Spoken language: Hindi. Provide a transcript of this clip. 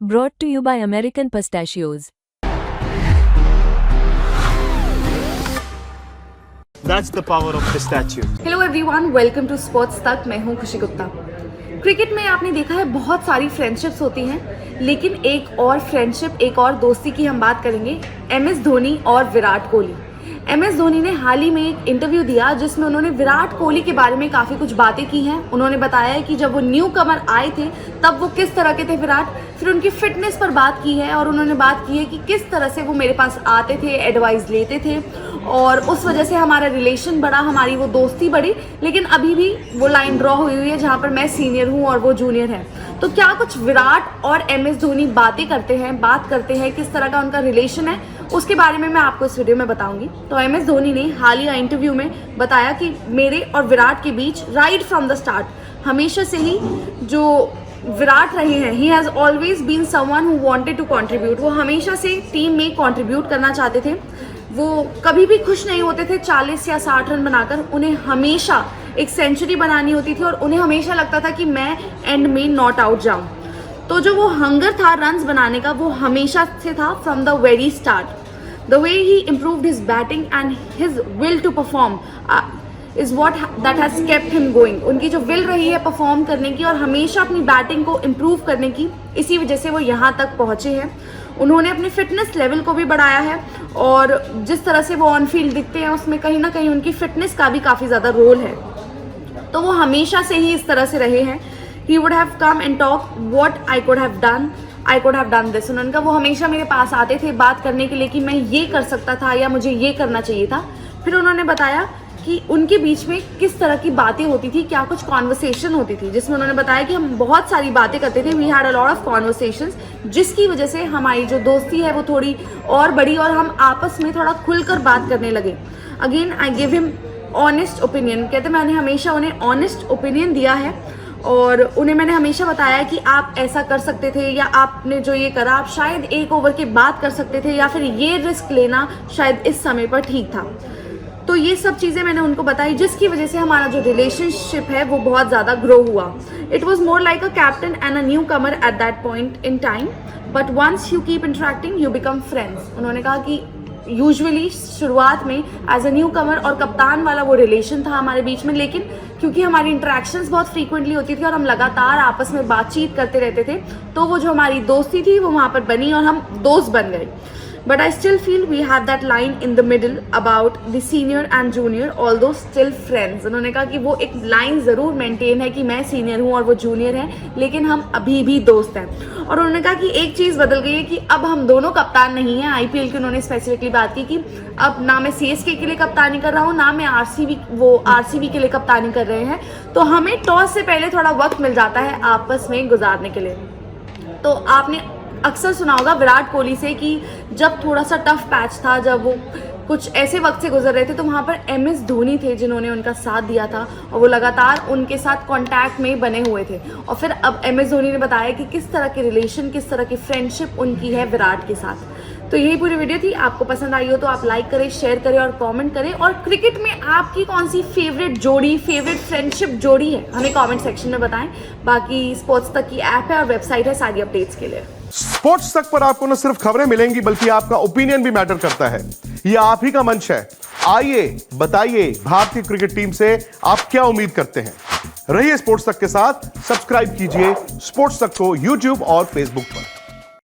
brought to you by American Pistachios. That's the power of pistachios. Hello everyone, welcome to sports Tak. मैं हूं खुशी गुप्ता। क्रिकेट में आपने देखा है बहुत सारी फ्रेंडशिप्स होती हैं, लेकिन एक और फ्रेंडशिप, एक और दोस्ती की हम बात करेंगे, MS धोनी और विराट कोहली। MS धोनी ने हाल ही में एक इंटरव्यू दिया जिसमें उन्होंने विराट कोहली के बारे में काफ़ी कुछ बातें की हैं। उन्होंने बताया है कि जब वो न्यू कमर आए थे तब वो किस तरह के थे विराट, फिर उनकी फिटनेस पर बात की है और उन्होंने बात की है कि किस तरह से वो मेरे पास आते थे, एडवाइस लेते थे और उस वजह से हमारा रिलेशन बढ़ा, हमारी वो दोस्ती बढ़ी। लेकिन अभी भी वो लाइन ड्रॉ हुई हुई है जहाँ पर मैं सीनियर हूँ और वो जूनियर है। तो क्या कुछ विराट और MS धोनी बातें करते हैं, बात करते हैं, किस तरह का उनका रिलेशन है, उसके बारे में मैं आपको इस वीडियो में बताऊंगी। तो MS धोनी ने हालिया इंटरव्यू में बताया कि मेरे और विराट के बीच राइट फ्रॉम द स्टार्ट हमेशा से ही जो विराट रहे हैं, he has always been someone who wanted to contribute. वो हमेशा से टीम में कंट्रीब्यूट करना चाहते थे। वो कभी भी खुश नहीं होते थे 40 या 60 रन बनाकर। उन्हें हमेशा एक सेंचुरी बनानी होती थी और उन्हें हमेशा लगता था कि मैं एंड में नॉट आउट जाऊं। तो जो वो हंगर था रन्स बनाने का, वो हमेशा से था from the very start. The way he improved his batting and his will to perform is what that has kept him going. उनकी जो विल रही है परफॉर्म करने की और हमेशा अपनी बैटिंग को इम्प्रूव करने की, इसी वजह से वो यहाँ तक पहुँचे हैं। उन्होंने अपने फिटनेस लेवल को भी बढ़ाया है और जिस तरह से वो ऑन फील्ड दिखते हैं उसमें कहीं ना कहीं उनकी फिटनेस का भी काफ़ी ज़्यादा रोल है। तो वो हमेशा से ही इस तरह से रहे हैं। He would have come and talk what I could have done, I could have done this। उन्होंने कहा वो हमेशा मेरे पास आते थे बात करने के लिए कि मैं ये कर सकता था या मुझे ये करना चाहिए था। फिर उन्होंने बताया कि उनके बीच में किस तरह की बातें होती थी, क्या कुछ कॉन्वर्सेशन होती थी, जिसमें उन्होंने बताया कि हम बहुत सारी बातें करते थे। We had a lot of conversations, जिसकी वजह से हमारी जो दोस्ती है वो थोड़ी और बढ़ी और हम आपस में थोड़ा खुलकर बात करने लगे। Again I give him honest opinion. कहते मैंने हमेशा उन्हें ऑनेस्ट ओपिनियन दिया है और उन्हें मैंने हमेशा बताया कि आप ऐसा कर सकते थे या आपने जो ये करा आप शायद एक ओवर के बाद कर सकते थे या फिर ये रिस्क लेना शायद इस समय पर ठीक था। तो ये सब चीज़ें मैंने उनको बताई जिसकी वजह से हमारा जो रिलेशनशिप है वो बहुत ज़्यादा ग्रो हुआ। It was more like a captain and a newcomer at that point in time, but once you keep interacting you become friends. उन्होंने कहा कि यूजुअली शुरुआत में एज अ न्यू कमर और कप्तान वाला वो रिलेशन था हमारे बीच में, लेकिन क्योंकि हमारी इंटरेक्शंस बहुत फ्रीक्वेंटली होती थी और हम लगातार आपस में बातचीत करते रहते थे, तो वो जो हमारी दोस्ती थी वो वहाँ पर बनी और हम दोस्त बन गए। But I still feel we have that line in the middle about the senior and junior, although still friends। उन्होंने कहा कि वो एक लाइन ज़रूर मेंटेन है कि मैं सीनियर हूँ और वो जूनियर है, लेकिन हम अभी भी दोस्त हैं। और उन्होंने कहा कि एक चीज़ बदल गई है कि अब हम दोनों कप्तान नहीं हैं। IPL की उन्होंने स्पेसिफिकली बात की कि अब ना मैं CSK के लिए कप्तानी कर रहा हूँ, ना मैं RCB के लिए कप्तानी कर रहे हैं। तो हमें टॉस से पहले थोड़ा वक्त मिल जाता है आपस में गुजारने के लिए। तो आपने अक्सर सुना होगा विराट कोहली से कि जब थोड़ा सा टफ पैच था, जब वो कुछ ऐसे वक्त से गुजर रहे थे, तो वहाँ पर MS धोनी थे जिन्होंने उनका साथ दिया था और वो लगातार उनके साथ कांटेक्ट में बने हुए थे। और फिर अब MS धोनी ने बताया कि किस तरह के रिलेशन, किस तरह की फ्रेंडशिप उनकी है विराट के साथ। तो यही पूरी वीडियो थी। आपको पसंद आई हो तो आप लाइक करें, शेयर करें और कमेंट करें। और क्रिकेट में आपकी कौन सी फेवरेट जोड़ी, फेवरेट फ्रेंडशिप जोड़ी है, हमें कमेंट सेक्शन में बताएं। बाकी स्पोर्ट्स तक की ऐप है और वेबसाइट है सारी अपडेट्स के लिए। स्पोर्ट्स तक पर आपको न सिर्फ खबरें मिलेंगी बल्कि आपका ओपिनियन भी मैटर करता है। यह आप ही का मंच है। आइए बताइए भारतीय क्रिकेट टीम से आप क्या उम्मीद करते हैं। रहिए स्पोर्ट्स तक के साथ। सब्सक्राइब कीजिए स्पोर्ट्स तक को YouTube और Facebook पर।